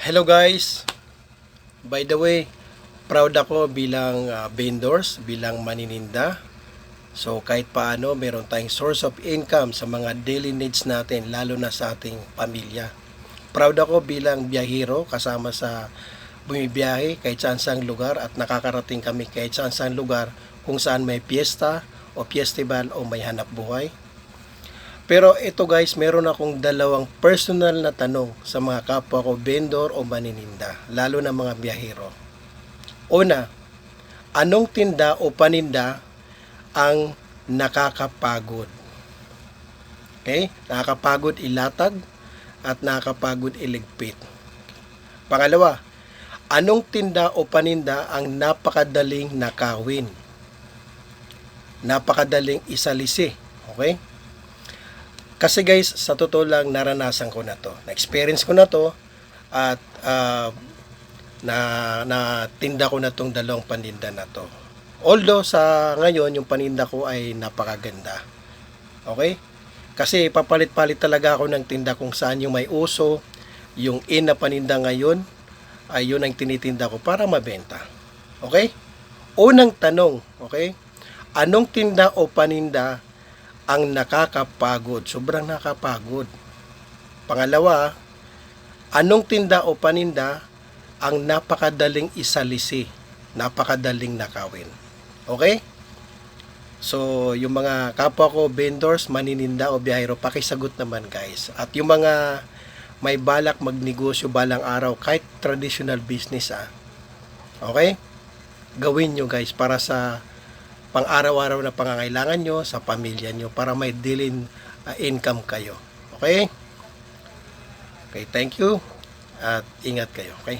Hello guys! By the way, proud ako bilang vendors, bilang manininda. So kahit paano, meron tayong source of income sa mga daily needs natin, lalo na sa ating pamilya. Proud ako bilang biyahero, kasama sa bumibiyahe kahit saan saang lugar at nakakarating kami kahit saan saang lugar kung saan may piyesta o festival o may hanap buhay. Pero ito guys, meron akong dalawang personal na tanong sa mga kapwa ko vendor o manininda, lalo na mga biyahero. Una, anong tinda o paninda ang nakakapagod? Okay? Nakakapagod ilatag at nakakapagod iligpit. Pangalawa, anong tinda o paninda ang napakadaling nakawin? Napakadaling isalisi. Okay? Kasi guys, sa totoo lang naranasan ko na to. Na-experience ko na to at na tinda ko na tong dalawang paninda na to. Although sa ngayon yung paninda ko ay napakaganda. Okay? Kasi papalit-palit talaga ako ng tinda kung saan yung may uso, yung in na paninda ngayon ay yun ang tinitinda ko para mabenta. Okay? Unang tanong, okay? Anong tinda o paninda ang nakakapagod? Sobrang nakakapagod. Pangalawa, anong tinda o paninda ang napakadaling isalisi, napakadaling nakawin? Okay? So, yung mga kapwa ko vendors, manininda o biyahero, pakisagot naman guys. At yung mga may balak magnegosyo balang araw, kahit traditional business okay? Gawin nyo guys para sa pang-araw-araw na pangangailangan nyo sa pamilya nyo para may daily income kayo. Okay? Okay, thank you at ingat kayo. Okay?